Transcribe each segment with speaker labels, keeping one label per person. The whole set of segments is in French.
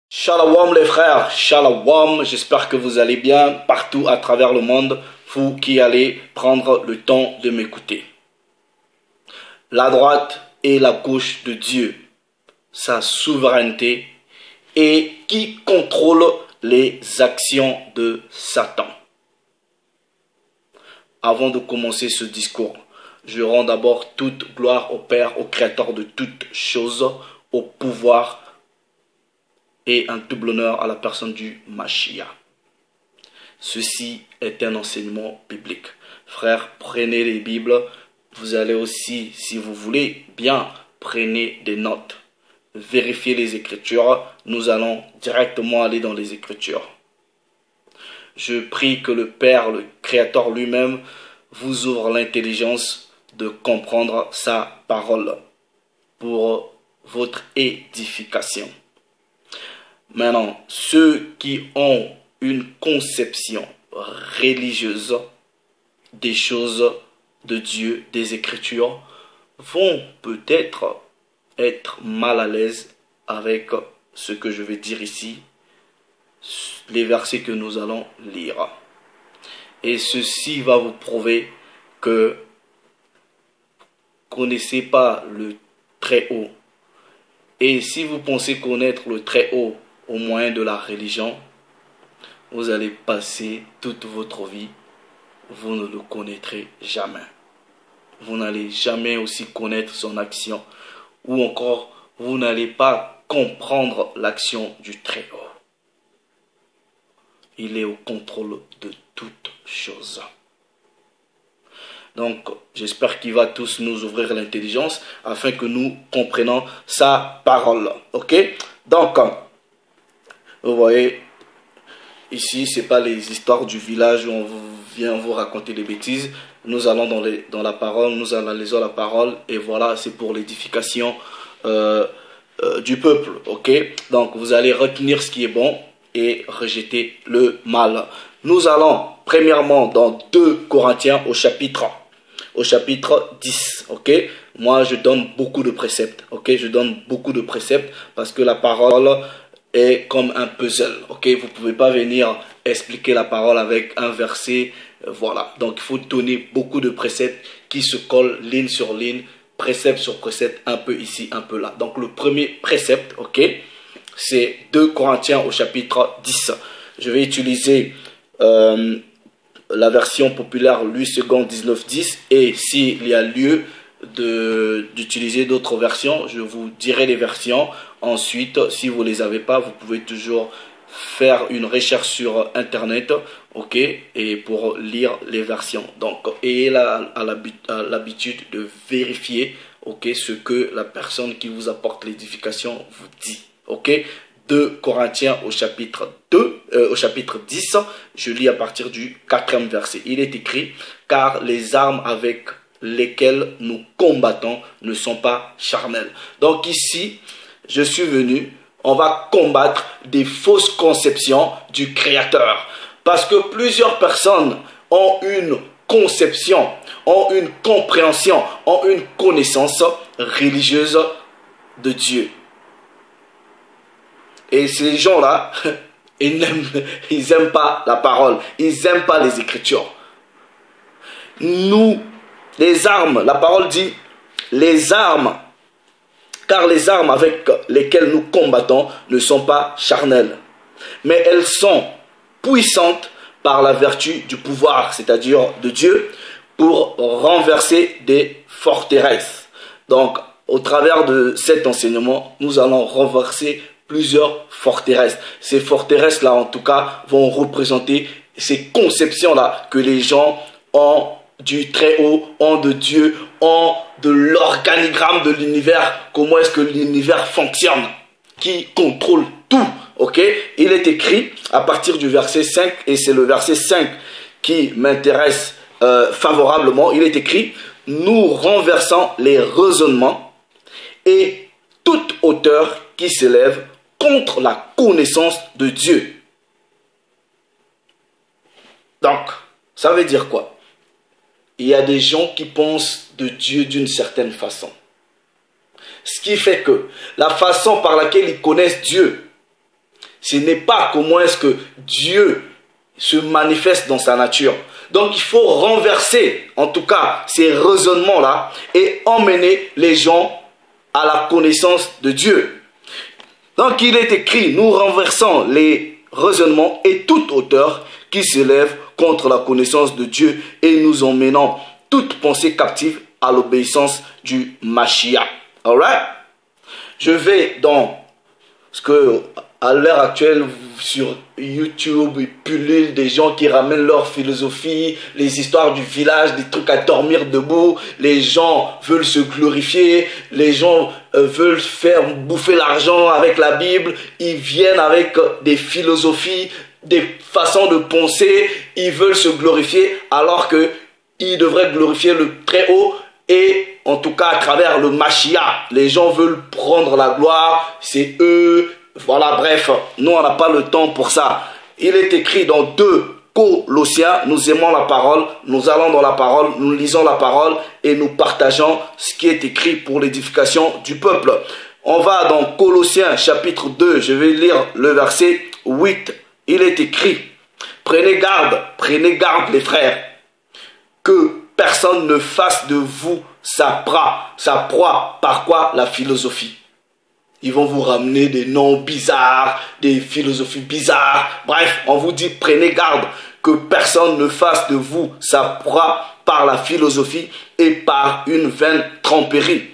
Speaker 1: Shalom les frères, shalom, j'espère que vous allez bien partout à travers le monde, vous qui allez prendre le temps de m'écouter. La droite et la gauche de Dieu, sa souveraineté et qui contrôle les actions de Satan. Avant de commencer ce discours, je rends d'abord toute gloire au Père, au Créateur de toutes choses, au pouvoir et un double honneur à la personne du Mashiach. Ceci est un enseignement biblique. Frères, prenez les Bibles. Vous allez aussi, si vous voulez, bien, prenez des notes. Vérifiez les Écritures. Nous allons directement aller dans les Écritures. Je prie que le Père, le Créateur lui-même, vous ouvre l'intelligence de comprendre sa parole pour votre édification. Maintenant, ceux qui ont une conception religieuse des choses de Dieu, des Écritures, vont peut-être être mal à l'aise avec ce que je vais dire ici, les versets que nous allons lire. Et ceci va vous prouver que vous ne connaissez pas le Très-Haut. Et si vous pensez connaître le Très-Haut au moyen de la religion, vous allez passer toute votre vie, vous ne le connaîtrez jamais. Vous n'allez jamais aussi connaître son action, ou encore vous n'allez pas comprendre l'action du Très-Haut. Il est au contrôle de toutes choses. Donc, j'espère qu'il va tous nous ouvrir l'intelligence afin que nous comprenions sa parole. Ok? Donc, vous voyez, ici, ce n'est pas les histoires du village où on vient vous raconter des bêtises. Nous allons dans la parole, nous analysons la parole et voilà, c'est pour l'édification du peuple. Ok? Donc, vous allez retenir ce qui est bon et rejeter le mal. Nous allons premièrement dans 2 Corinthiens au chapitre 10, ok? Moi, je donne beaucoup de préceptes, ok? Je donne beaucoup de préceptes parce que la parole est comme un puzzle, ok? Vous ne pouvez pas venir expliquer la parole avec un verset, voilà. Donc, il faut donner beaucoup de préceptes qui se collent ligne sur ligne, précepte sur précepte, un peu ici, un peu là. Donc, le premier précepte, ok? C'est 2 Corinthiens au chapitre 10. Je vais utiliser la version populaire Louis II 1910 et s'il y a lieu d'utiliser d'autres versions, je vous dirai les versions. Ensuite, si vous ne les avez pas, vous pouvez toujours faire une recherche sur internet, ok, et pour lire les versions. Donc, ayez l'habitude de vérifier, ok, ce que la personne qui vous apporte l'édification vous dit, ok. 2 Corinthiens au chapitre 10, je lis à partir du 4e verset. Il est écrit, car les armes avec lesquelles nous combattons ne sont pas charnelles. Donc ici, je suis venu, on va combattre des fausses conceptions du Créateur. Parce que plusieurs personnes ont une conception, ont une compréhension, ont une connaissance religieuse de Dieu. Et ces gens-là, ils n'aiment pas la parole, ils n'aiment pas les Écritures. Nous, les armes, la parole dit, les armes, car les armes avec lesquelles nous combattons ne sont pas charnelles, mais elles sont puissantes par la vertu du pouvoir, c'est-à-dire de Dieu, pour renverser des forteresses. Donc, au travers de cet enseignement, nous allons renverser plusieurs forteresses. Ces forteresses-là, en tout cas, vont représenter ces conceptions-là que les gens ont du Très-Haut, ont de Dieu, ont de l'organigramme de l'univers. Comment est-ce que l'univers fonctionne? Qui contrôle tout, ok? Il est écrit à partir du verset 5, et c'est le verset 5 qui m'intéresse favorablement. Il est écrit, nous renversons les raisonnements et toute hauteur qui s'élève contre la connaissance de Dieu. Donc, ça veut dire quoi? Il y a des gens qui pensent de Dieu d'une certaine façon. Ce qui fait que la façon par laquelle ils connaissent Dieu Ce n'est pas comment est-ce que Dieu se manifeste dans sa nature. Donc il faut renverser en tout cas ces raisonnements-là et emmener les gens à la connaissance de Dieu. Donc il est écrit, nous renversons les raisonnements et toute hauteur qui s'élève contre la connaissance de Dieu et nous emmenons toute pensée captive à l'obéissance du Mashiach. Alright? Je vais dans ce que à l'heure actuelle sur YouTube il pullule des gens qui ramènent leur philosophie, les histoires du village, des trucs à dormir debout. Les gens veulent se glorifier, les gens veulent faire bouffer l'argent avec la Bible. Ils viennent avec des philosophies, des façons de penser. Ils veulent se glorifier alors que ils devraient glorifier le Très-Haut. Et en tout cas à travers le Mashiach, les gens veulent prendre la gloire, c'est eux. Voilà, bref, nous on n'a pas le temps pour ça. Il est écrit dans 2 Colossiens, nous aimons la parole, nous allons dans la parole, nous lisons la parole et nous partageons ce qui est écrit pour l'édification du peuple. On va dans Colossiens chapitre 2, je vais lire le verset 8. Il est écrit, prenez garde les frères, que personne ne fasse de vous sa proie. Par quoi? La philosophie. Ils vont vous ramener des noms bizarres, des philosophies bizarres. Bref, on vous dit, prenez garde que personne ne fasse de vous sa proie par la philosophie et par une vaine tromperie.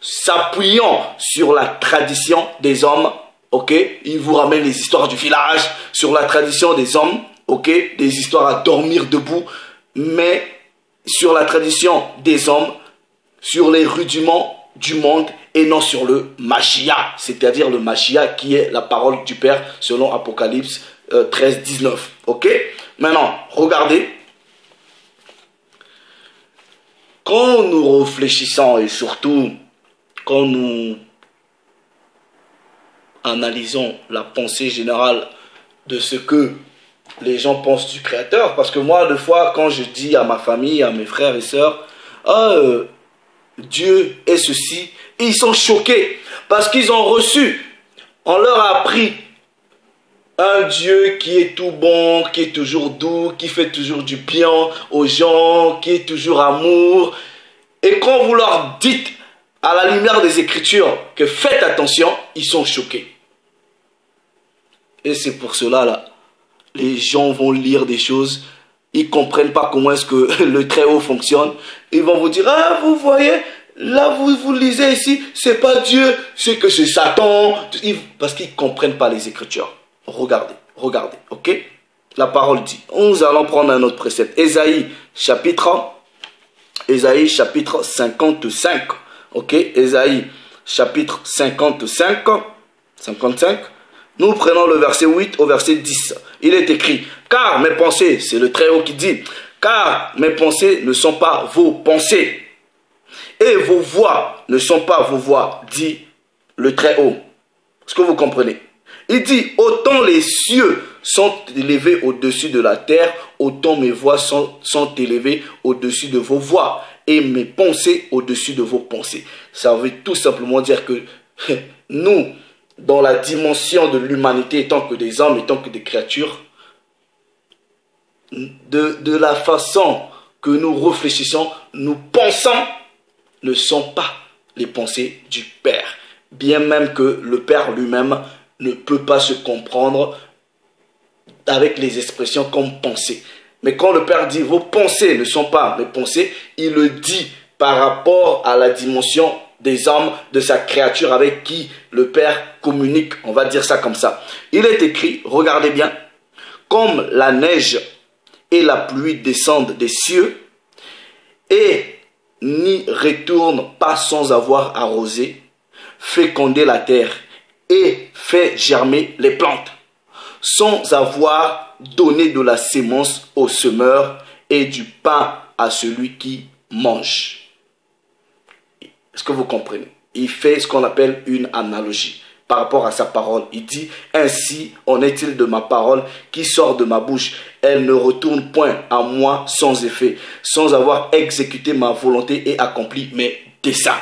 Speaker 1: S'appuyant sur la tradition des hommes, ok? Ils vous ramènent les histoires du village, sur la tradition des hommes, ok? Des histoires à dormir debout, mais sur la tradition des hommes, sur les rudiments du monde et non sur le Mashiach, c'est-à-dire le Mashiach qui est la parole du Père selon Apocalypse 13, 19. Ok? Maintenant, regardez. Quand nous réfléchissons et surtout quand nous analysons la pensée générale de ce que les gens pensent du Créateur, parce que moi, des fois, quand je dis à ma famille, à mes frères et sœurs, Dieu est ceci, et ils sont choqués parce qu'ils ont reçu, on leur a appris un Dieu qui est tout bon, qui est toujours doux, qui fait toujours du bien aux gens, qui est toujours amour. Et quand vous leur dites à la lumière des Écritures que faites attention, ils sont choqués. Et c'est pour cela là, les gens vont lire des choses. Ils ne comprennent pas comment est-ce que le Très-Haut fonctionne. Ils vont vous dire, ah, vous voyez, là, vous lisez ici, c'est pas Dieu, c'est que c'est Satan. Parce qu'ils ne comprennent pas les Écritures. Regardez, ok? La parole dit, nous allons prendre un autre précepte. Ésaïe, chapitre 55. Ok? Ésaïe, chapitre 55. Nous prenons le verset 8 au verset 10. Il est écrit, car mes pensées, c'est le Très-Haut qui dit, car mes pensées ne sont pas vos pensées, et vos voix ne sont pas vos voix, dit le Très-Haut. Est-ce que vous comprenez? Il dit, autant les cieux sont élevés au-dessus de la terre, autant mes voix sont élevées au-dessus de vos voix, et mes pensées au-dessus de vos pensées. Ça veut tout simplement dire que nous, dans la dimension de l'humanité, étant que des hommes, étant que des créatures, de la façon que nous réfléchissons, nous pensons, ne sont pas les pensées du Père. Bien même que le Père lui-même ne peut pas se comprendre avec les expressions comme pensée. Mais quand le Père dit vos pensées ne sont pas mes pensées, il le dit par rapport à la dimension des hommes, de sa créature avec qui le Père communique, on va dire ça comme ça. Il est écrit, regardez bien, comme la neige et la pluie descendent des cieux et n'y retournent pas sans avoir arrosé, fécondé la terre et fait germer les plantes, sans avoir donné de la sémence au semeur et du pain à celui qui mange. Est-ce que vous comprenez? Il fait ce qu'on appelle une analogie par rapport à sa parole. Il dit, ainsi en est-il de ma parole qui sort de ma bouche. Elle ne retourne point à moi sans effet, sans avoir exécuté ma volonté et accompli mes desseins.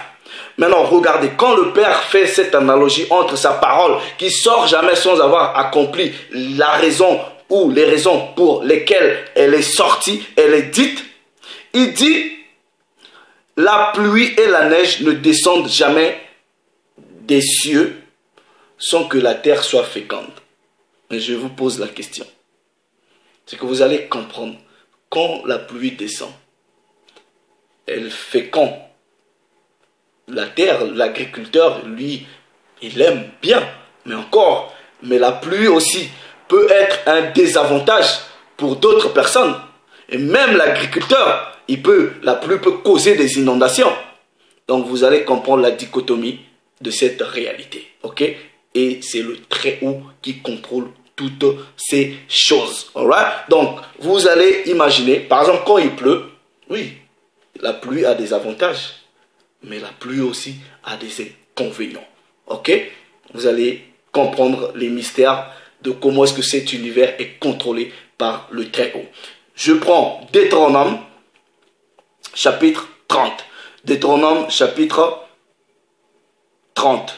Speaker 1: Maintenant, regardez, quand le Père fait cette analogie entre sa parole, qui sort jamais sans avoir accompli la raison ou les raisons pour lesquelles elle est sortie, elle est dite, il dit, la pluie et la neige ne descendent jamais des cieux sans que la terre soit féconde. Mais je vous pose la question. C'est que vous allez comprendre, quand la pluie descend, elle féconde la terre, l'agriculteur, lui, il aime bien, mais la pluie aussi peut être un désavantage pour d'autres personnes. Et même l'agriculteur, la pluie peut causer des inondations. Donc vous allez comprendre la dichotomie de cette réalité, ok? Et c'est le Très-Haut qui contrôle toutes ces choses, alright? Donc vous allez imaginer, par exemple, quand il pleut, oui, la pluie a des avantages, mais la pluie aussi a des inconvénients, ok? Vous allez comprendre les mystères de comment est-ce que cet univers est contrôlé par le Très-Haut. Je prends Deutéronome, chapitre 30. Deutéronome, chapitre 30.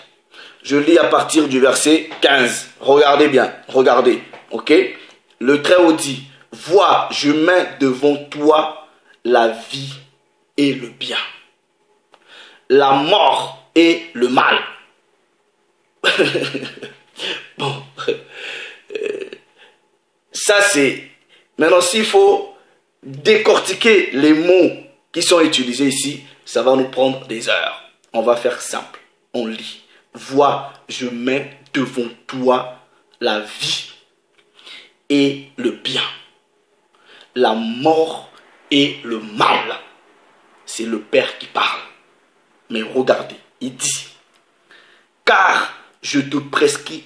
Speaker 1: Je lis à partir du verset 15. Regardez bien, regardez, ok? Le Très-Haut dit, « Vois, je mets devant toi la vie et le bien, la mort et le mal. » Bon, ça c'est... Maintenant, s'il faut décortiquer les mots qui sont utilisés ici, ça va nous prendre des heures. On va faire simple. On lit. Vois, je mets devant toi la vie et le bien, la mort et le mal. C'est le Père qui parle. Mais regardez, il dit, car je te prescris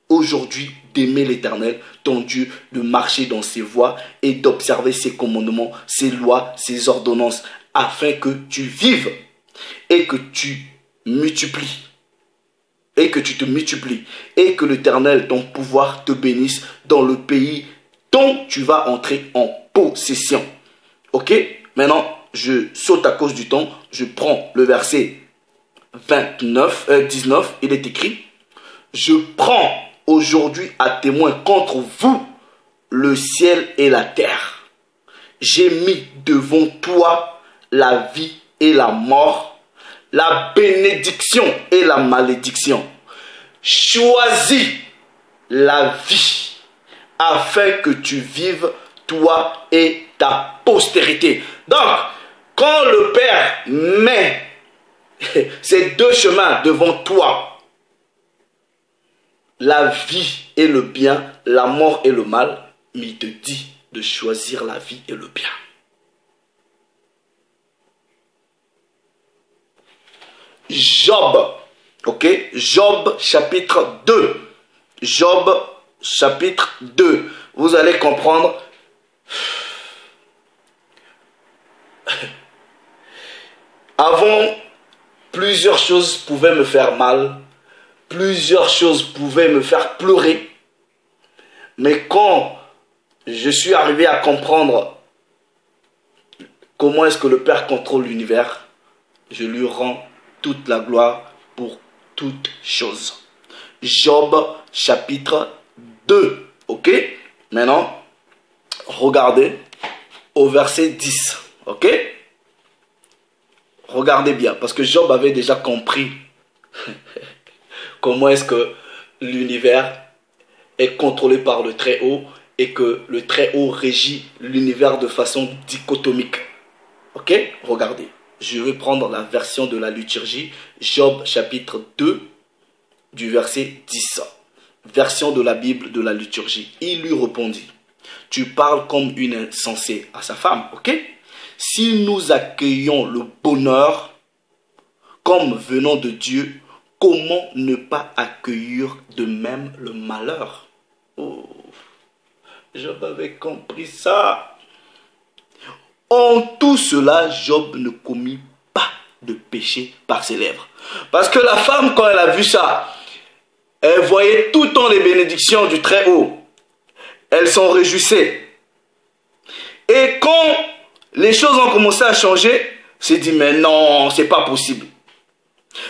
Speaker 1: aujourd'hui d'aimer l'Éternel, ton Dieu, de marcher dans ses voies et d'observer ses commandements, ses lois, ses ordonnances, afin que tu vives et que tu multiplies. Et que tu te multiplies. Et que l'Éternel, ton pouvoir, te bénisse dans le pays dont tu vas entrer en possession. Ok? Maintenant, je saute à cause du temps. Je prends le verset 19. Il est écrit, je prends aujourd'hui à témoin contre vous le ciel et la terre. J'ai mis devant toi la vie et la mort, la bénédiction et la malédiction. Choisis la vie afin que tu vives, toi et ta postérité. Donc, quand le Père met ces deux chemins devant toi, la vie et le bien, la mort et le mal, mais il te dit de choisir la vie et le bien. Job, ok? Job chapitre 2. Job chapitre 2. Vous allez comprendre. Avant, plusieurs choses pouvaient me faire mal. Plusieurs choses pouvaient me faire pleurer. Mais quand je suis arrivé à comprendre comment est-ce que le Père contrôle l'univers, je lui rends toute la gloire pour toutes choses. Job chapitre 2. Ok? Maintenant, regardez au verset 10. Ok? Regardez bien, parce que Job avait déjà compris comment est-ce que l'univers est contrôlé par le Très-Haut et que le Très-Haut régit l'univers de façon dichotomique. Ok? Regardez. Je vais prendre la version de la liturgie. Job chapitre 2 du verset 10. Version de la Bible de la liturgie. Il lui répondit, tu parles comme une insensée à sa femme. Ok? Si nous accueillons le bonheur comme venant de Dieu, comment ne pas accueillir de même le malheur? Oh, Job avait compris ça. En tout cela, Job ne commit pas de péché par ses lèvres. Parce que la femme, quand elle a vu ça, elle voyait tout le temps les bénédictions du Très-Haut. Elle s'en réjouissait. Et quand les choses ont commencé à changer, s'est dit, mais non, c'est pas possible.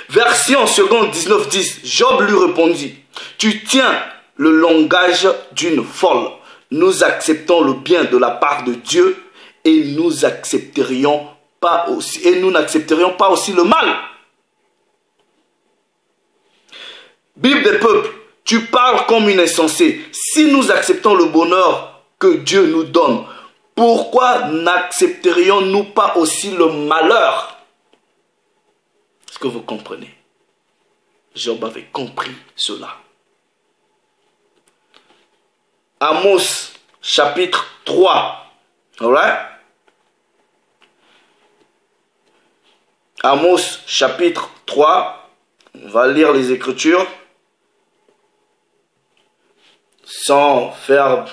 Speaker 1: Version seconde 19:10, Job lui répondit, tu tiens le langage d'une folle. Nous acceptons le bien de la part de Dieu et nous n'accepterions pas aussi le mal. Bible des peuples, tu parles comme une insensée. Si nous acceptons le bonheur que Dieu nous donne, pourquoi n'accepterions-nous pas aussi le malheur? Est-ce que vous comprenez? Job avait compris cela. Amos chapitre 3. Alright? Amos chapitre 3. On va lire les Écritures sans faire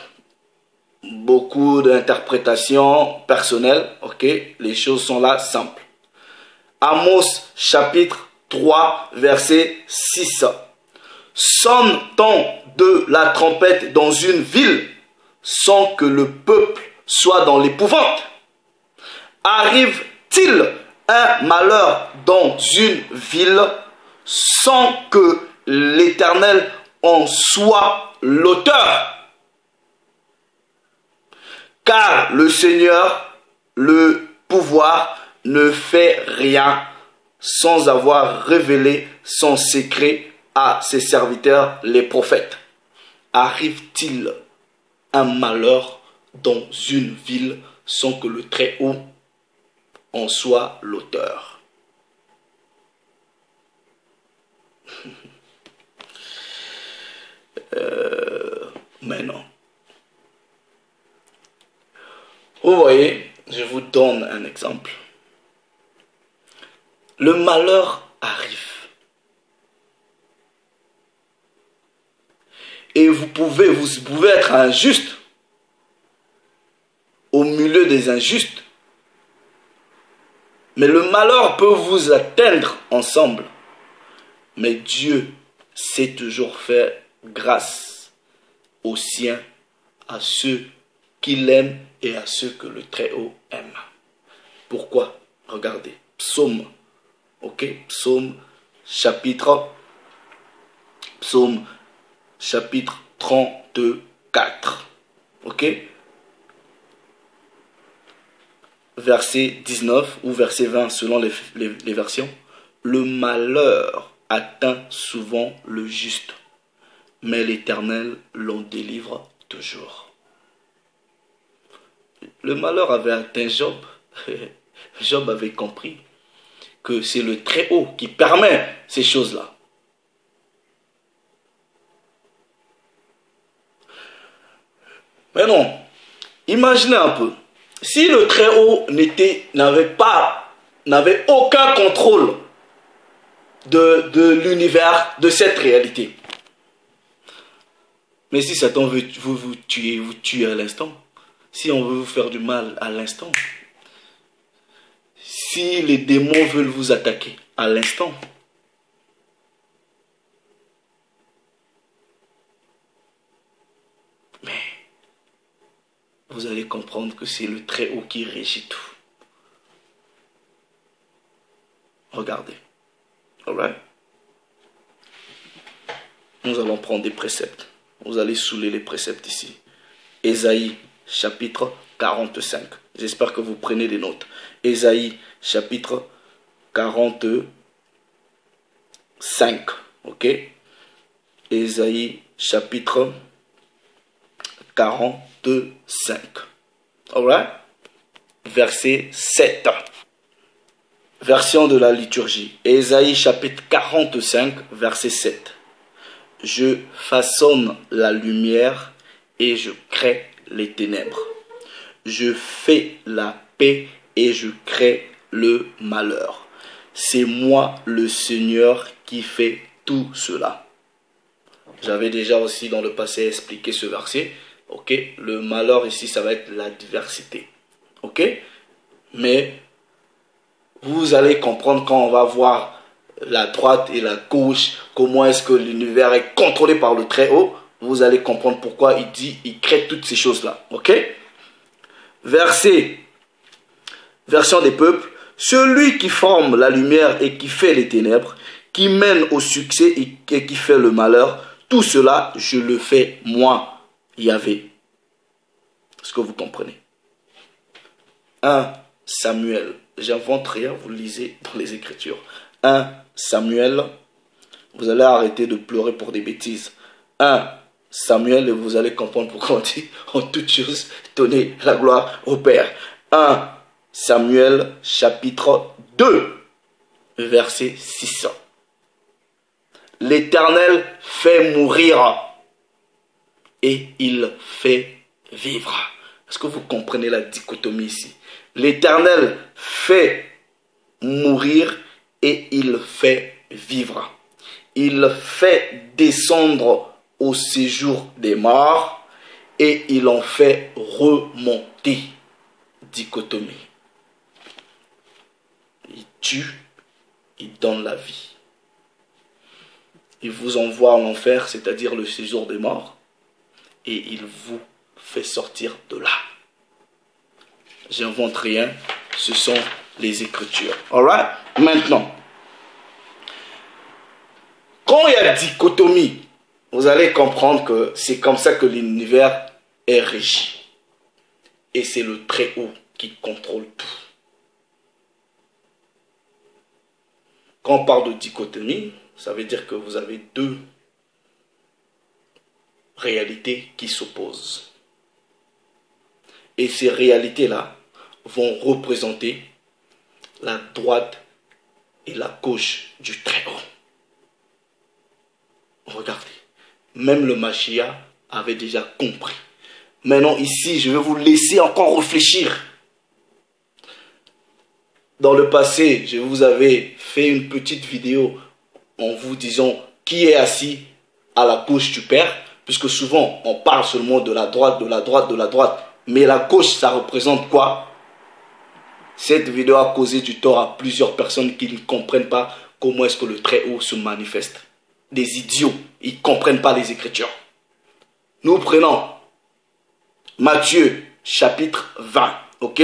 Speaker 1: beaucoup d'interprétations personnelles. Ok? Les choses sont là simples. Amos chapitre 3 verset 6. Sonne-t-on de la trompette dans une ville sans que le peuple soit dans l'épouvante? Arrive-t-il un malheur dans une ville sans que l'Éternel en soit l'auteur? Car le Seigneur, le pouvoir, ne fait rien sans avoir révélé son secret à ses serviteurs, les prophètes. Arrive-t-il un malheur dans une ville sans que le Très-Haut en soit l'auteur? Mais non. Vous voyez, je vous donne un exemple. Le malheur arrive. Et vous pouvez être injuste au milieu des injustes. Mais le malheur peut vous atteindre ensemble. Mais Dieu sait toujours faire grâce aux siens, à ceux qu'il aime et à ceux que le Très-Haut aime. Pourquoi? Regardez, Psaume, ok, Psaume chapitre 34, ok, verset 19 ou verset 20 selon les versions. Le malheur atteint souvent le juste, mais l'Éternel l'en délivre toujours. Le malheur avait atteint Job. Job avait compris que c'est le Très-Haut qui permet ces choses-là. Mais non, imaginez un peu, si le Très-Haut n'avait aucun contrôle de l'univers, de cette réalité. Mais si Satan veut vous tuer à l'instant, si on veut vous faire du mal à l'instant, si les démons veulent vous attaquer à l'instant, mais vous allez comprendre que c'est le Très-Haut qui régit tout. Regardez. Alright? Nous allons prendre des préceptes. Vous allez saouler les préceptes ici. Ésaïe chapitre 45. J'espère que vous prenez des notes. Ésaïe chapitre 45. Ok? Ésaïe chapitre 45. Alright? Verset 7. Version de la liturgie. Ésaïe chapitre 45, verset 7. Je façonne la lumière et je crée les ténèbres. Je fais la paix et je crée le malheur. C'est moi le Seigneur qui fait tout cela. J'avais déjà aussi dans le passé expliqué ce verset. Ok, le malheur ici, ça va être l'adversité. Ok, mais vous allez comprendre quand on va voir la droite et la gauche, comment est-ce que l'univers est contrôlé par le Très-Haut. Vous allez comprendre pourquoi il crée toutes ces choses-là. Ok? Version des peuples. Celui qui forme la lumière et qui fait les ténèbres, qui mène au succès et qui fait le malheur, tout cela, je le fais moi, Yahvé. Est-ce que vous comprenez? 1 Samuel, j'invente rien, vous lisez dans les Écritures. 1 Samuel, vous allez arrêter de pleurer pour des bêtises. 1 Samuel, et vous allez comprendre pourquoi on dit en toutes choses, donnez la gloire au Père. 1 Samuel, chapitre 2, verset 6. L'Éternel fait mourir et il fait vivre. Est-ce que vous comprenez la dichotomie ici? L'Éternel fait mourir et il fait vivre. Il fait descendre au séjour des morts et il en fait remonter. Dichotomie. Il tue, il donne la vie. Il vous envoie en enfer, c'est-à-dire le séjour des morts, et il vous fait sortir de là. J'invente rien, ce sont les Écritures. Alright? Maintenant, quand il y a dichotomie, vous allez comprendre que c'est comme ça que l'univers est régi. Et c'est le Très-Haut qui contrôle tout. Quand on parle de dichotomie, ça veut dire que vous avez deux réalités qui s'opposent. Et ces réalités-là vont représenter la droite et la gauche du Très-Haut. Regardez, même le Mashiach avait déjà compris. Maintenant ici, je vais vous laisser encore réfléchir. Dans le passé, je vous avais fait une petite vidéo en vous disant qui est assis à la gauche du Père, puisque souvent on parle seulement de la droite, de la droite, de la droite. Mais la gauche, ça représente quoi? Cette vidéo a causé du tort à plusieurs personnes qui ne comprennent pas comment est-ce que le Très-Haut se manifeste. Des idiots, ils ne comprennent pas les Écritures. Nous prenons Matthieu chapitre 20, ok?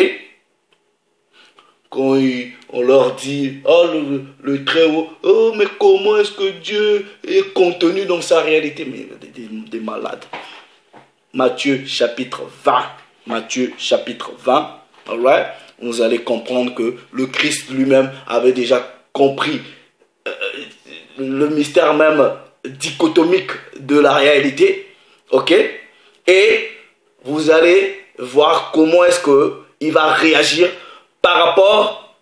Speaker 1: Quand on leur dit, oh le Très-Haut, oh mais comment est-ce que Dieu est contenu dans sa réalité? Mais des malades. Matthieu chapitre 20, Matthieu chapitre 20, alright? Vous allez comprendre que le Christ lui-même avait déjà compris le mystère même dichotomique de la réalité, ok? Et vous allez voir comment est-ce qu'il va réagir par rapport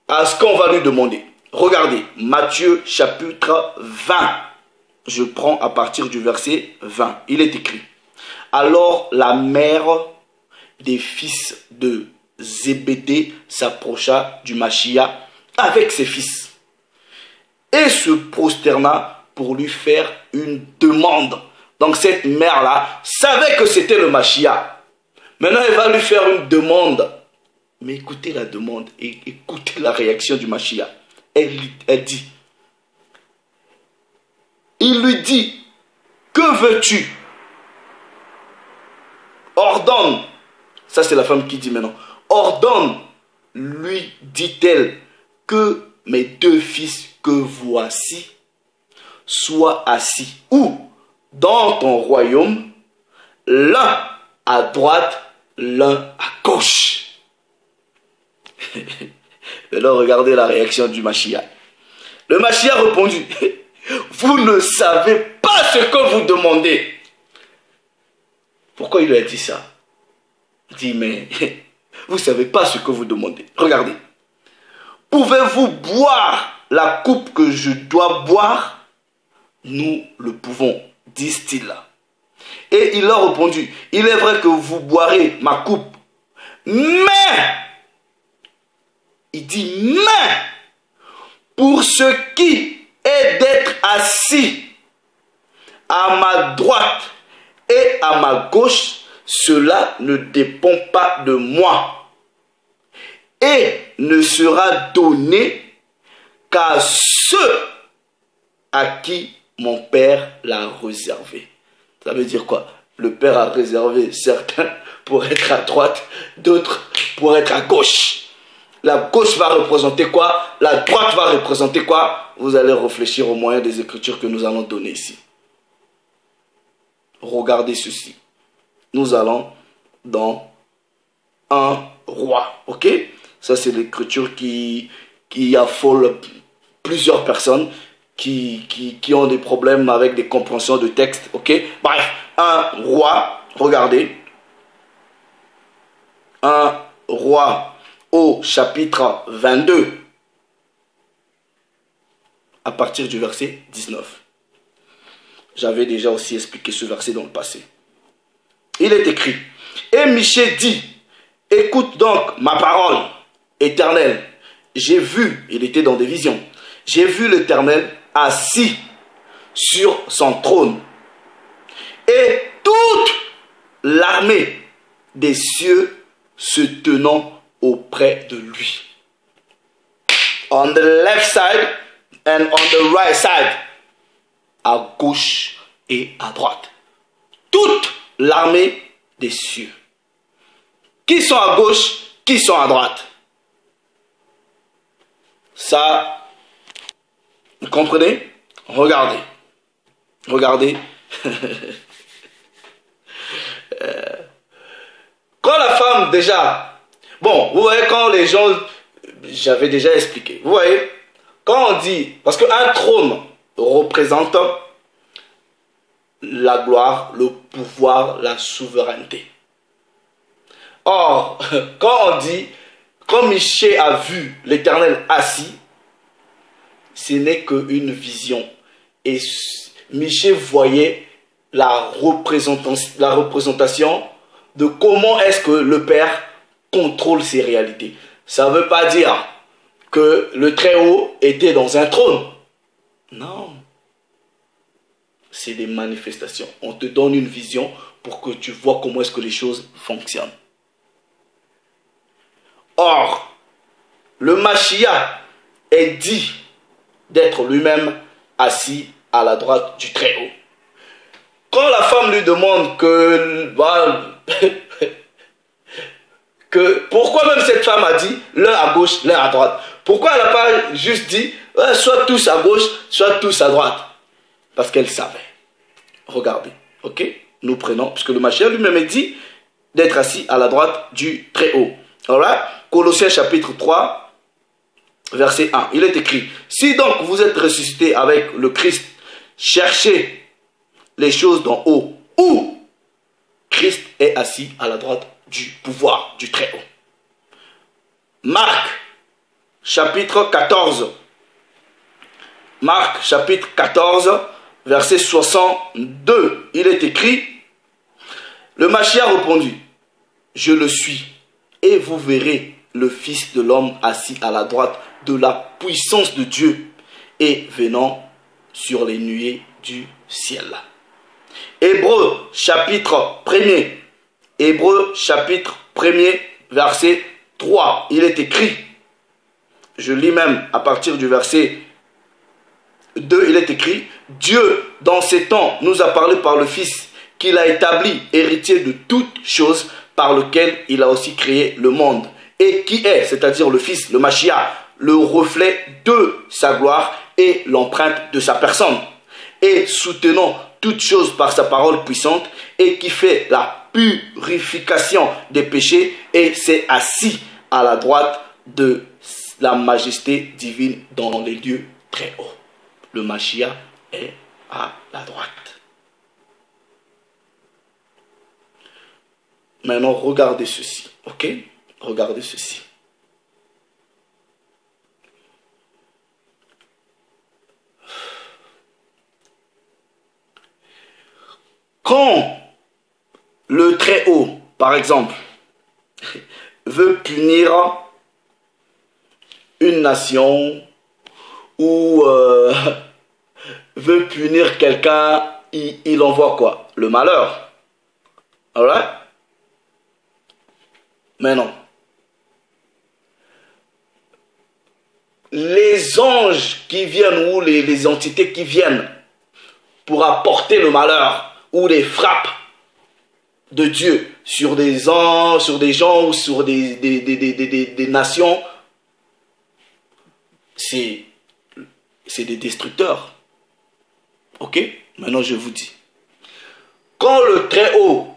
Speaker 1: à ce qu'on va lui demander. Regardez, Matthieu chapitre 20. Je prends à partir du verset 20. Il est écrit. Alors la mère des fils de Zébédée s'approcha du Mashiach avec ses fils et se prosterna pour lui faire une demande. Donc cette mère-là savait que c'était le Mashiach. Maintenant, elle va lui faire une demande. Mais écoutez la demande et écoutez la réaction du Mashiach. Elle dit, il lui dit, que veux-tu? Ordonne. Ça, c'est la femme qui dit maintenant. Ordonne, lui dit-elle, que mes deux fils que voici soient assis. Où? Dans ton royaume, l'un à droite, l'un à gauche. Alors regardez la réaction du Mashiach. Le Mashiach a répondu, vous ne savez pas ce que vous demandez. Pourquoi il lui a dit ça? Il dit, mais vous ne savez pas ce que vous demandez. Regardez. Pouvez-vous boire la coupe que je dois boire? Nous le pouvons, disent-ils. Et il leur a répondu, il est vrai que vous boirez ma coupe, mais, il dit, mais, pour ce qui est d'être assis à ma droite et à ma gauche, cela ne dépend pas de moi et ne sera donné qu'à ceux à qui mon Père l'a réservé. Ça veut dire quoi? Le Père a réservé certains pour être à droite, d'autres pour être à gauche. La gauche va représenter quoi? La droite va représenter quoi? Vous allez réfléchir au moyen des Écritures que nous allons donner ici. Regardez ceci. Nous allons dans un roi. Ok? Ça, c'est l'écriture qui affole plusieurs personnes qui ont des problèmes avec des compréhensions de texte. Ok? Bref, un roi. Regardez. Un roi au chapitre 22. À partir du verset 19. J'avais déjà aussi expliqué ce verset dans le passé. Il est écrit. Et Michée dit, écoute donc ma parole, Éternel. J'ai vu, il était dans des visions, j'ai vu l'Éternel assis sur son trône. Et toute l'armée des cieux se tenant auprès de lui. On the left side and on the right side. À gauche et à droite. Toute l'armée des cieux. Qui sont à gauche, qui sont à droite? Ça, vous comprenez? Regardez. Regardez. Quand la femme déjà... Bon, vous voyez quand les gens... J'avais déjà expliqué. Vous voyez, quand on dit... Parce qu'un trône représente la gloire, le pouvoir, la souveraineté. Or, quand on dit, quand Michée a vu l'Éternel assis, ce n'est qu'une vision. Et Michée voyait la représentation de comment est-ce que le Père contrôle ces réalités. Ça ne veut pas dire que le Très-Haut était dans un trône. Non. C'est des manifestations. On te donne une vision pour que tu vois comment est-ce que les choses fonctionnent. Or, le Mashiach est dit d'être lui-même assis à la droite du Très-Haut. Quand la femme lui demande que pourquoi même cette femme a dit l'un à gauche, l'un à droite, pourquoi elle n'a pas juste dit soit tous à gauche, soit tous à droite? Parce qu'elle savait. Regardez, ok? Nous prenons, puisque le Mashiach lui-même est dit d'être assis à la droite du Très-Haut. Alright? Colossiens chapitre 3, verset 1. Il est écrit, si donc vous êtes ressuscité avec le Christ, cherchez les choses d'en haut, où Christ est assis à la droite du pouvoir du Très-Haut. Marc chapitre 14. Marc chapitre 14, verset 62. Il est écrit, le Mashiach répondit, je le suis, et vous verrez le Fils de l'homme assis à la droite de la puissance de Dieu et venant sur les nuées du ciel. Hébreux chapitre 1er. Hébreux chapitre 1er, verset 3. Il est écrit, je lis même à partir du verset 2, il est écrit, Dieu dans ces temps nous a parlé par le Fils qu'il a établi héritier de toutes choses, par lequel il a aussi créé le monde. Et qui est, c'est-à-dire le Fils, le Mashiach, le reflet de sa gloire et l'empreinte de sa personne. Et soutenant toutes choses par sa parole puissante, et qui fait la purification des péchés, et s'est assis à la droite de la majesté divine dans les lieux très hauts. Le Mashiach est à la droite. Maintenant, regardez ceci, ok? Regardez ceci. Quand le Très-Haut, par exemple, veut punir une nation ou veut punir quelqu'un, il envoie quoi? Le malheur. Alright? Mais non. Les anges qui viennent ou les entités qui viennent pour apporter le malheur ou les frappes de Dieu sur des gens ou sur des nations, c'est des destructeurs. Ok? Maintenant, je vous dis. Quand le Très-Haut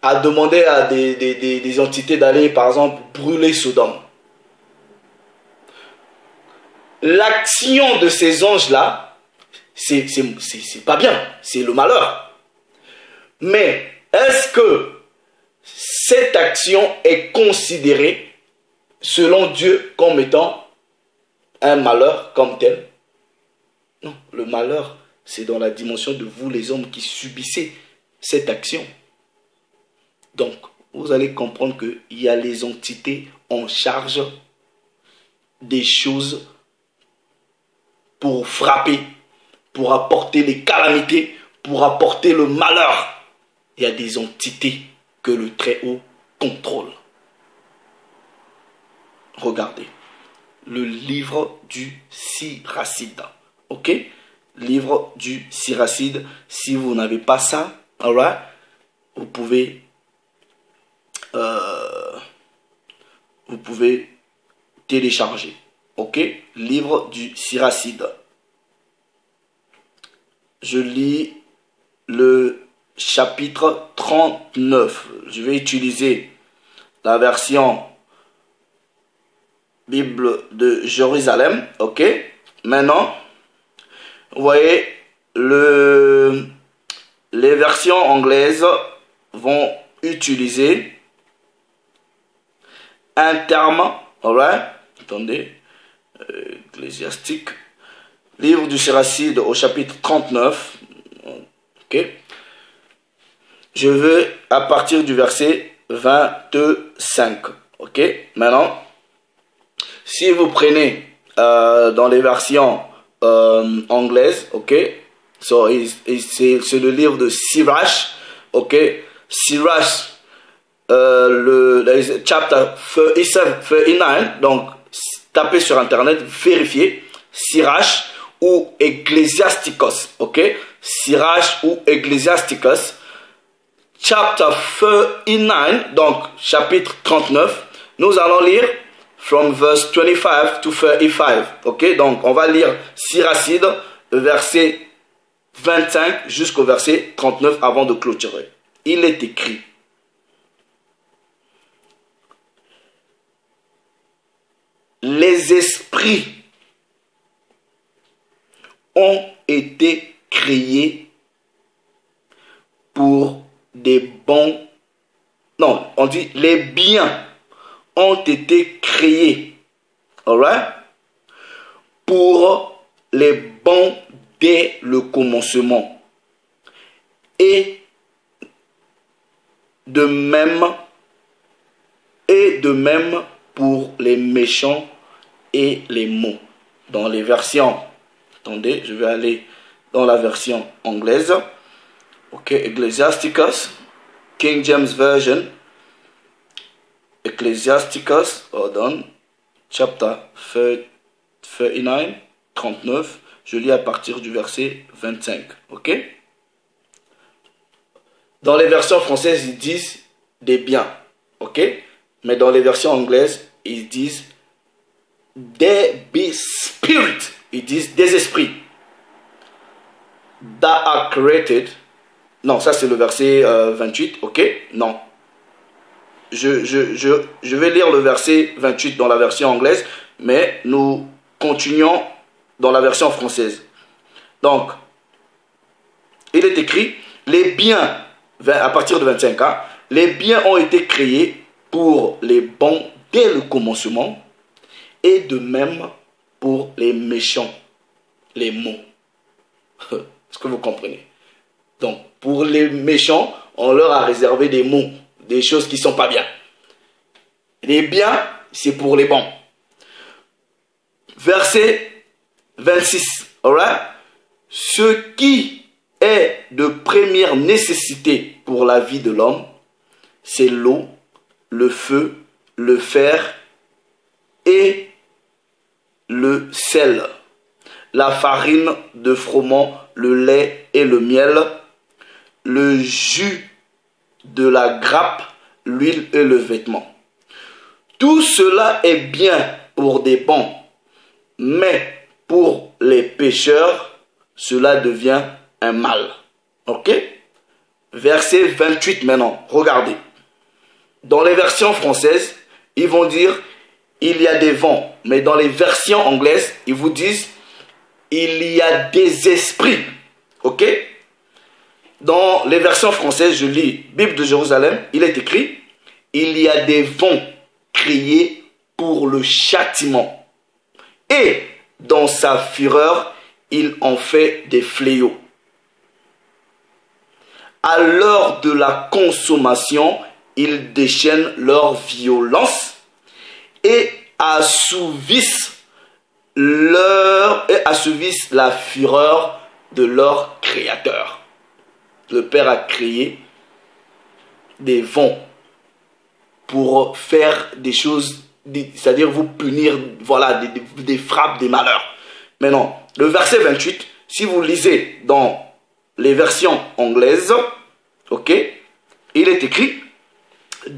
Speaker 1: a demandé à des entités d'aller, par exemple, brûler Sodome, l'action de ces anges-là, c'est pas bien, c'est le malheur. Mais est-ce que cette action est considérée, selon Dieu, comme étant un malheur comme tel? Non, le malheur, c'est dans la dimension de vous, les hommes, qui subissez cette action. Donc, vous allez comprendre qu'il y a les entités en charge des choses pour frapper, pour apporter les calamités, pour apporter le malheur. Il y a des entités que le Très-Haut contrôle. Regardez, le livre du Siracide. Ok? Livre du Siracide. Si vous n'avez pas ça, alright, vous pouvez télécharger. Ok? Livre du Siracide. Je lis le chapitre 39. Je vais utiliser la version Bible de Jérusalem. Ok? Maintenant, vous voyez, les versions anglaises vont utiliser un terme, alright? Attendez, ecclésiastique, livre du Siracide au chapitre 39, ok? Je vais à partir du verset 25, ok? Maintenant, si vous prenez dans les versions anglaises, ok? So, c'est le livre de Sirach, ok? Sirach, le chapter 39, donc tapez sur internet, vérifiez Sirach ou Ecclesiasticus, ok? Sirach ou Ecclesiasticus, chapter 39, donc chapitre 39, nous allons lire from verse 25 to 35, ok? Donc on va lire Siracide, verset 25 jusqu'au verset 39 avant de clôturer. Il est écrit: les esprits ont été créés pour des bons... Non, on dit les biens ont été créés, alright, pour les bons dès le commencement. Et de même pour les méchants et les maux. Dans les versions, attendez, je vais aller dans la version anglaise. Ok, Ecclesiasticus, King James Version, Ecclesiasticus, hold on, chapter 39, 39, je lis à partir du verset 25, ok? Dans les versions françaises, ils disent des biens, ok? Mais dans les versions anglaises, ils disent there be spirit, ils disent des esprits that are created. Non, ça c'est le verset 28, ok? Non. Je vais lire le verset 28 dans la version anglaise, mais nous continuons dans la version française. Donc, il est écrit, les biens, à partir de 25 ans, les biens ont été créés pour les bons dès le commencement, et de même pour les méchants, les maux. Est-ce que vous comprenez? Donc, pour les méchants, on leur a réservé des maux, des choses qui ne sont pas bien. Les biens, c'est pour les bons. Verset 26, alright? Ce qui est de première nécessité pour la vie de l'homme, c'est l'eau, le feu, le fer et le sel, la farine de froment, le lait et le miel, le jus de la grappe, l'huile et le vêtement. Tout cela est bien pour des bons, mais pour les pécheurs, cela devient un mal. Ok? Verset 28 maintenant, regardez. Dans les versions françaises, ils vont dire il y a des vents, mais dans les versions anglaises, ils vous disent il y a des esprits. Ok? Dans les versions françaises, je lis Bible de Jérusalem, il est écrit il y a des vents créés pour le châtiment. Et dans sa fureur, il en fait des fléaux. À l'heure de la consommation, ils déchaînent leur violence et assouvissent la fureur de leur créateur. Le Père a créé des vents pour faire des choses, c'est-à-dire vous punir, voilà, des frappes, des malheurs. Maintenant, le verset 28, si vous lisez dans les versions anglaises, ok, il est écrit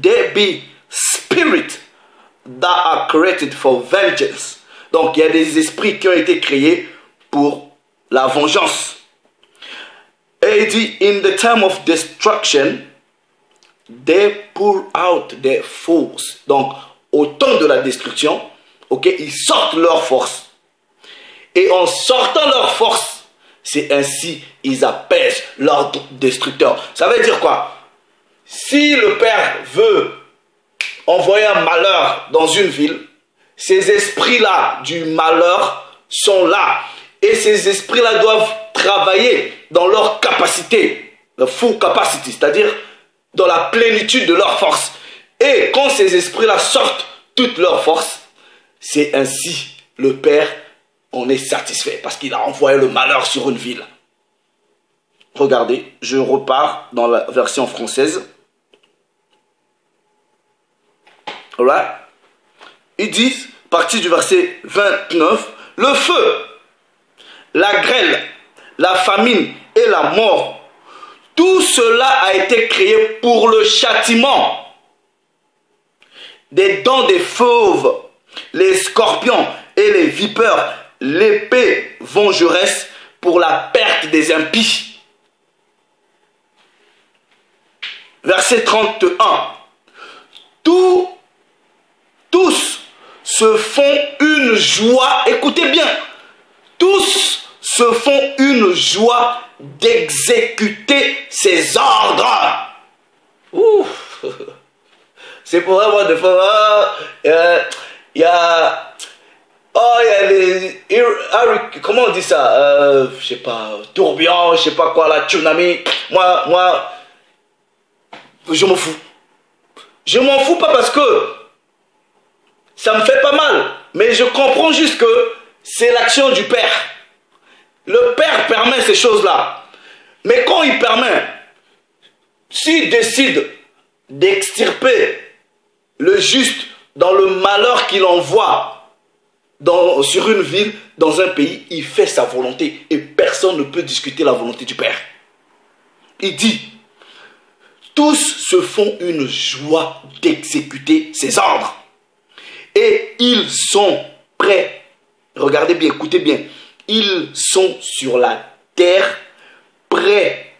Speaker 1: there be spirits that are created for vengeance. Donc, il y a des esprits qui ont été créés pour la vengeance. Et il dit, in the time of destruction, they pour out their force. Donc, au temps de la destruction, ok, ils sortent leur force. Et en sortant leur force, c'est ainsi ils apaisent leur destructeur. Ça veut dire quoi? Si le Père veut envoyer un malheur dans une ville, ces esprits-là du malheur sont là. Et ces esprits-là doivent travailler dans leur capacité, la full capacity, c'est-à-dire dans la plénitude de leur force. Et quand ces esprits-là sortent toute leur force, c'est ainsi le Père en est satisfait parce qu'il a envoyé le malheur sur une ville. Regardez, je repars dans la version française. Alright? Ils disent, partie du verset 29, le feu, la grêle, la famine et la mort, tout cela a été créé pour le châtiment. Des dents des fauves, les scorpions et les vipères, l'épée vengeresse pour la perte des impies. Verset 31. Tous se font une joie, écoutez bien, tous se font une joie d'exécuter ses ordres. Ouf. C'est pour avoir des fois, il y a les, comment on dit ça, je sais pas, tourbillon, je sais pas quoi, la tsunami. Moi, je m'en fous. Je m'en fous pas parce que ça me fait pas mal, mais je comprends juste que c'est l'action du Père. Le Père permet ces choses-là. Mais quand il permet, s'il décide d'extirper le juste dans le malheur qu'il envoie sur une ville, dans un pays, il fait sa volonté et personne ne peut discuter la volonté du Père. Il dit, tous se font une joie d'exécuter ses ordres. Et ils sont prêts. Regardez bien, écoutez bien. Ils sont sur la terre, prêts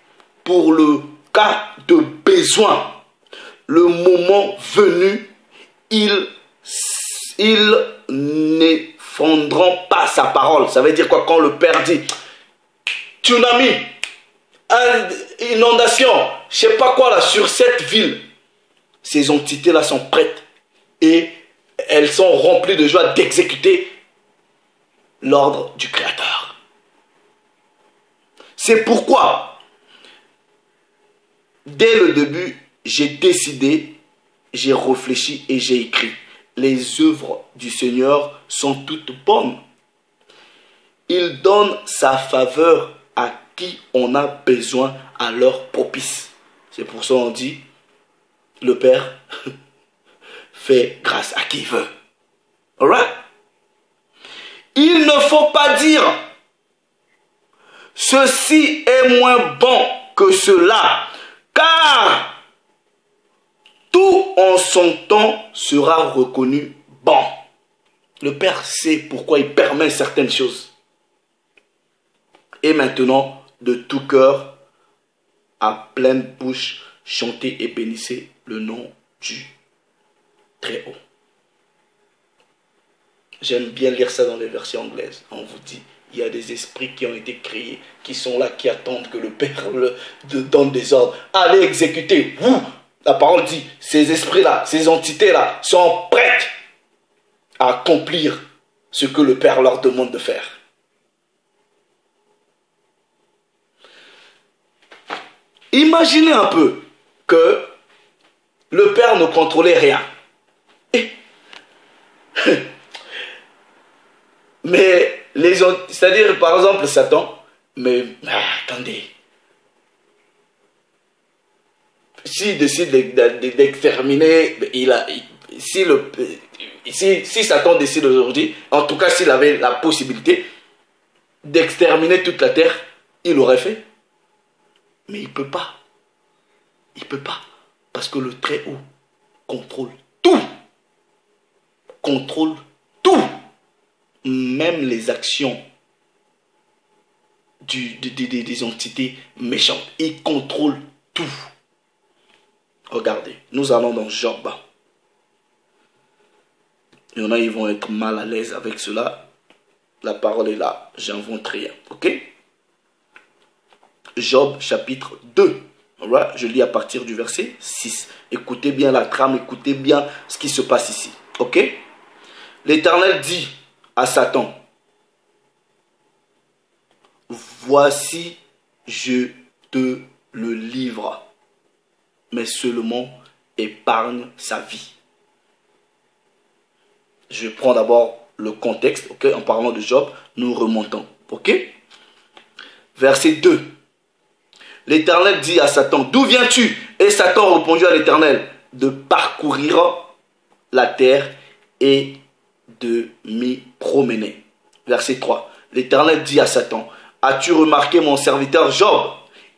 Speaker 1: pour le cas de besoin. Le moment venu, ils n'effondreront pas sa parole. Ça veut dire quoi? Quand le Père dit tsunami, inondation, je sais pas quoi là, sur cette ville, ces entités-là sont prêtes et elles sont remplies de joie d'exécuter l'ordre du Créateur. C'est pourquoi, dès le début, j'ai décidé, j'ai réfléchi et j'ai écrit. Les œuvres du Seigneur sont toutes bonnes. Il donne sa faveur à qui on a besoin à l'heure propice. C'est pour ça qu'on dit, le Père fait grâce à qui il veut. Alright? Il ne faut pas dire ceci est moins bon que cela, car tout en son temps sera reconnu bon. Le Père sait pourquoi il permet certaines choses. Et maintenant, de tout cœur, à pleine bouche, chantez et bénissez le nom du Très-Haut. J'aime bien lire ça dans les versions anglaises. On vous dit, il y a des esprits qui ont été créés, qui sont là, qui attendent que le Père donne des ordres. Allez exécuter. Vous, la parole dit, ces esprits-là, ces entités-là sont prêtes à accomplir ce que le Père leur demande de faire. Imaginez un peu que le Père ne contrôlait rien. Mais c'est-à-dire par exemple Satan, mais attendez, s'il décide d'exterminer, si Satan décide aujourd'hui, en tout cas s'il avait la possibilité d'exterminer toute la terre, il l'aurait fait. Mais il ne peut pas. Il ne peut pas. Parce que le Très-Haut contrôle tout. Contrôle tout. Même les actions des entités méchantes. Il contrôle tout. Regardez, nous allons dans Job. Il y en a, ils vont être mal à l'aise avec cela. La parole est là. J'invente rien. Ok? Job chapitre 2. Right? Je lis à partir du verset 6. Écoutez bien la trame, écoutez bien ce qui se passe ici. Ok? L'Éternel dit à Satan, voici, je te le livre, mais seulement épargne sa vie. Je prends d'abord le contexte, ok? En parlant de Job, nous remontons, ok? Verset 2. L'Éternel dit à Satan, d'où viens-tu? Et Satan répondit à l'Éternel, de parcourir la terre et de m'y promener. Verset 3. L'Éternel dit à Satan, as-tu remarqué mon serviteur Job?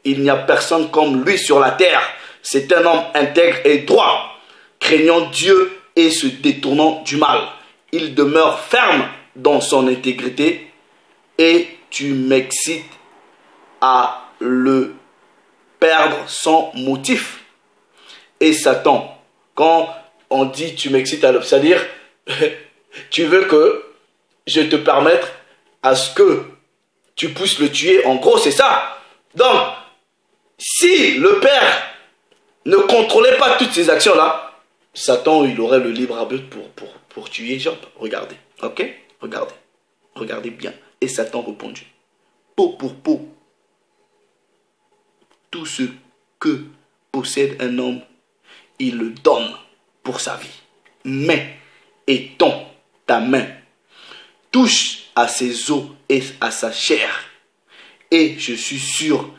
Speaker 1: Il n'y a personne comme lui sur la terre. C'est un homme intègre et droit, craignant Dieu et se détournant du mal. Il demeure ferme dans son intégrité et tu m'excites à le perdre sans motif. Et Satan, quand on dit tu m'excites à le... C'est-à-dire, tu veux que je te permette à ce que tu puisses le tuer. En gros, c'est ça. Donc, si le Père ne contrôlait pas toutes ces actions-là, Satan, il aurait le libre arbitre pour tuer Job. Regardez, ok? Regardez. Regardez bien. Et Satan répondit, peau pour peau, tout ce que possède un homme, il le donne pour sa vie. Mais étends ta main, touche à ses os et à sa chair, et je suis sûr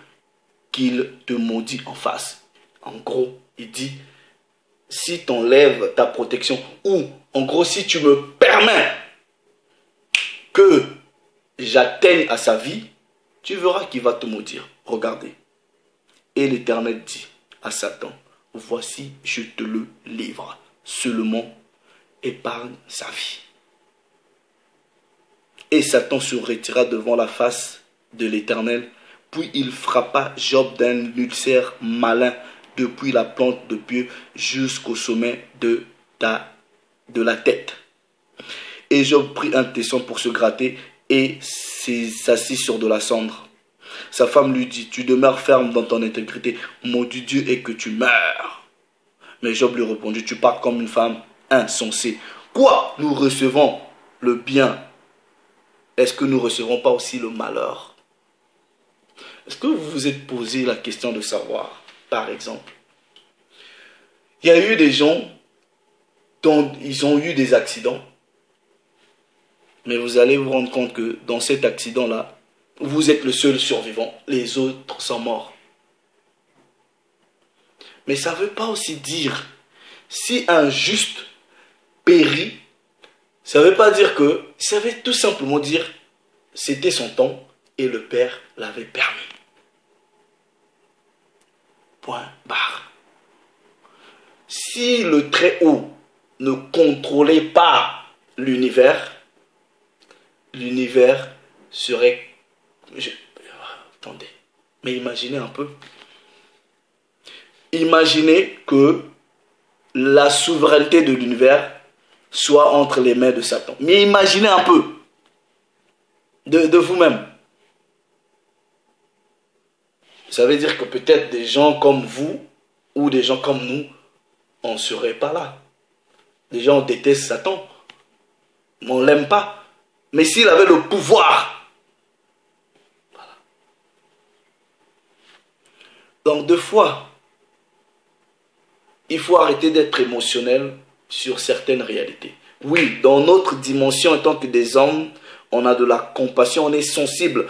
Speaker 1: qu'il te maudit en face. En gros, il dit, si tu enlèves ta protection, ou en gros, si tu me permets que j'atteigne à sa vie, tu verras qu'il va te maudire. Regardez. Et l'Éternel dit à Satan, voici, je te le livre, seulement épargne sa vie. Et Satan se retira devant la face de l'Éternel, puis il frappa Job d'un ulcère malin depuis la plante de pied jusqu'au sommet de la tête. Et Job prit un tesson pour se gratter et s'assit sur de la cendre. Sa femme lui dit, tu demeures ferme dans ton intégrité, maudit Dieu et que tu meurs. Mais Job lui répondit, tu parles comme une femme insensée. Quoi? Nous recevons le bien. Est-ce que nous ne recevrons pas aussi le malheur? Est-ce que vous vous êtes posé la question de savoir, par exemple, il y a eu des gens dont ils ont eu des accidents, mais vous allez vous rendre compte que dans cet accident-là, vous êtes le seul survivant, les autres sont morts. Mais ça ne veut pas aussi dire, si un juste périt, ça ne veut pas dire que, ça veut tout simplement dire, c'était son temps et le Père l'avait permis. Point barre. Si le Très-Haut ne contrôlait pas l'univers serait... Attendez, mais imaginez un peu. Imaginez que la souveraineté de l'univers soit entre les mains de Satan. Mais imaginez un peu de vous-même. Ça veut dire que peut-être des gens comme vous ou des gens comme nous, on ne serait pas là. Les gens détestent Satan. On ne l'aime pas. Mais s'il avait le pouvoir. Voilà. Donc, deux fois, il faut arrêter d'être émotionnel sur certaines réalités. Oui, dans notre dimension en tant que des hommes, on a de la compassion, on est sensible.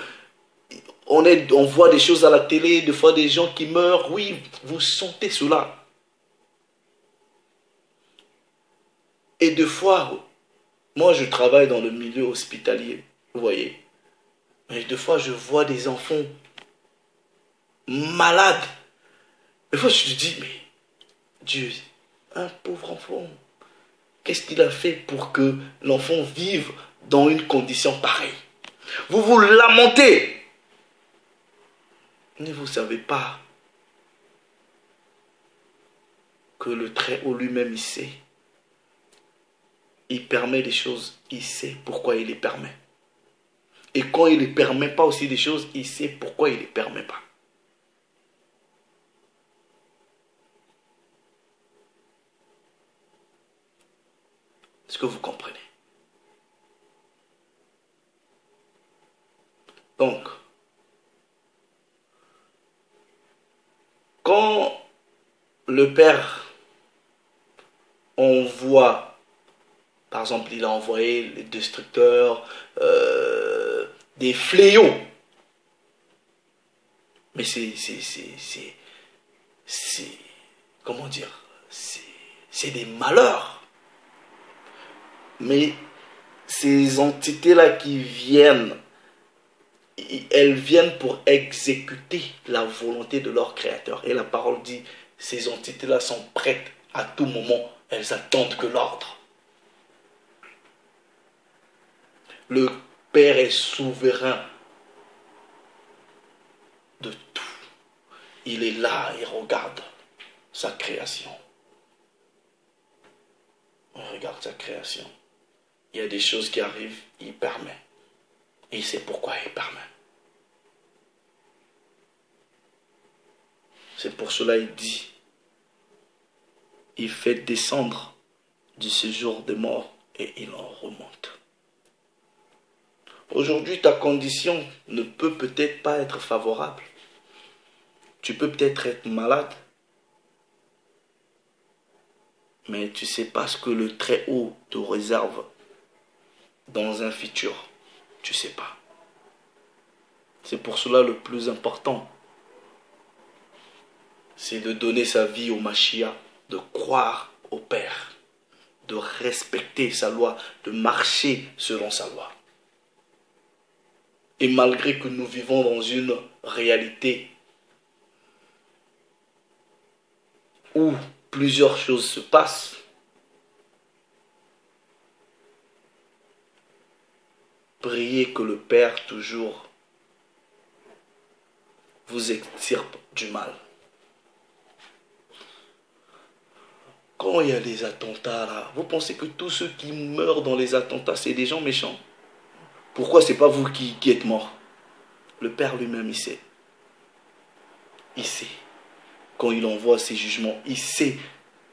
Speaker 1: On voit des choses à la télé, des fois des gens qui meurent. Oui, vous sentez cela. Et des fois, moi je travaille dans le milieu hospitalier, vous voyez. Mais des fois je vois des enfants malades. Des fois je me dis, mais Dieu, un pauvre enfant, qu'est-ce qu'il a fait pour que l'enfant vive dans une condition pareille? Vous vous lamentez. Mais vous ne savez pas que le Très-Haut lui-même, il sait. Il permet des choses, il sait pourquoi il les permet. Et quand il ne permet pas aussi des choses, il sait pourquoi il ne les permet pas. Est-ce que vous comprenez? Donc, quand le Père envoie, par exemple, il a envoyé les destructeurs, des fléaux. Mais comment dire, c'est des malheurs. Mais ces entités-là qui viennent, elles viennent pour exécuter la volonté de leur créateur. Et la parole dit, ces entités-là sont prêtes à tout moment. Elles attendent que l'ordre. Le Père est souverain de tout. Il est là, il regarde sa création. Il regarde sa création. Il y a des choses qui arrivent, il permet. Et il sait pourquoi il permet. C'est pour cela qu'il dit, il fait descendre du séjour des morts et il en remonte. Aujourd'hui, ta condition ne peut peut-être pas être favorable. Tu peux peut-être être malade. Mais tu ne sais pas ce que le Très-Haut te réserve dans un futur. Tu ne sais pas. C'est pour cela le plus important, c'est de donner sa vie au Mashiach, de croire au Père, de respecter sa loi, de marcher selon sa loi. Et malgré que nous vivons dans une réalité où plusieurs choses se passent, priez que le Père toujours vous extirpe du mal. Quand il y a des attentats là, vous pensez que tous ceux qui meurent dans les attentats, c'est des gens méchants? Pourquoi c'est pas vous qui êtes morts? Le Père lui-même, il sait. Il sait. Quand il envoie ses jugements, il sait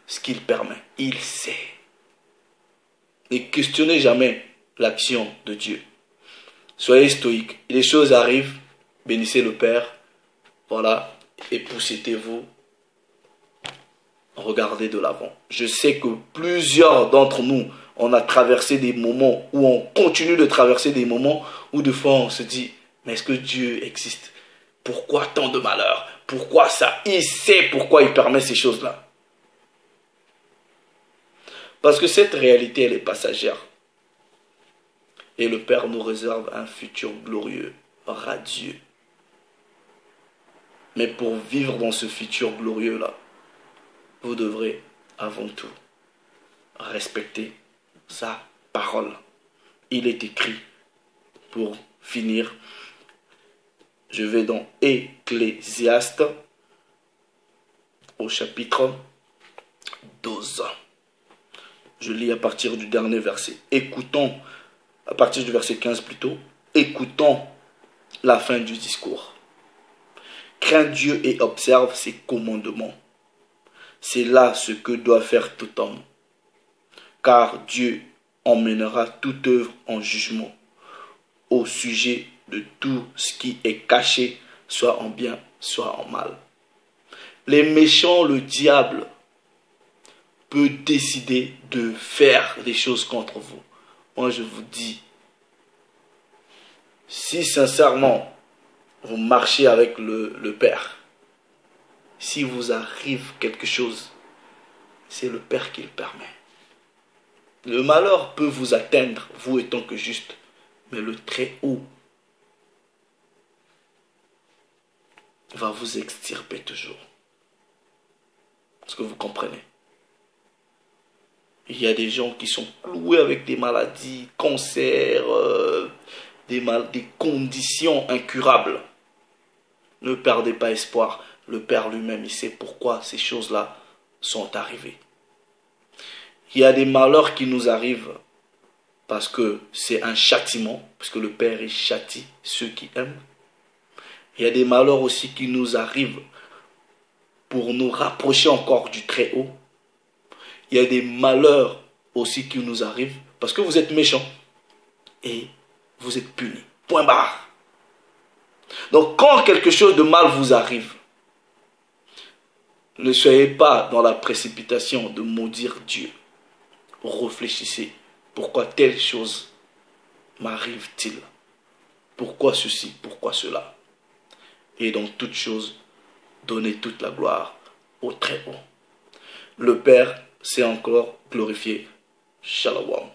Speaker 1: ce qu'il permet. Il sait. Ne questionnez jamais l'action de Dieu. Soyez stoïque. Les choses arrivent, bénissez le Père, voilà, et poussez-vous, regardez de l'avant. Je sais que plusieurs d'entre nous, on a traversé des moments, où on continue de traverser des moments, où de fois on se dit, mais est-ce que Dieu existe? Pourquoi tant de malheurs? Pourquoi ça? Il sait pourquoi il permet ces choses-là. Parce que cette réalité, elle est passagère. Et le Père nous réserve un futur glorieux, radieux. Mais pour vivre dans ce futur glorieux-là, vous devrez avant tout respecter sa parole. Il est écrit, pour finir, je vais dans Ecclésiaste au chapitre 12. Je lis à partir du dernier verset. Écoutons, à partir du verset 15 plutôt, écoutons la fin du discours. Crains Dieu et observe ses commandements. C'est là ce que doit faire tout homme. Car Dieu emmènera toute œuvre en jugement au sujet de tout ce qui est caché, soit en bien, soit en mal. Les méchants, le diable, peut décider de faire des choses contre vous. Moi, je vous dis, si sincèrement, vous marchez avec le Père, si vous arrive quelque chose, c'est le Père qui le permet. Le malheur peut vous atteindre, vous étant que juste, mais le Très-Haut va vous extirper toujours. Est-ce que vous comprenez? Il y a des gens qui sont cloués avec des maladies, cancers, des conditions incurables. Ne perdez pas espoir. Le Père lui-même, il sait pourquoi ces choses-là sont arrivées. Il y a des malheurs qui nous arrivent parce que c'est un châtiment, parce que le Père, il châtie ceux qui aiment. Il y a des malheurs aussi qui nous arrivent pour nous rapprocher encore du Très-Haut. Il y a des malheurs aussi qui nous arrivent parce que vous êtes méchants et vous êtes punis. Point barre. Donc quand quelque chose de mal vous arrive, ne soyez pas dans la précipitation de maudire Dieu. Réfléchissez. Pourquoi telle chose m'arrive-t-il? Pourquoi ceci? Pourquoi cela? Et dans toute chose, donnez toute la gloire au Très-Haut. Le Père s'est encore glorifié. Shalom.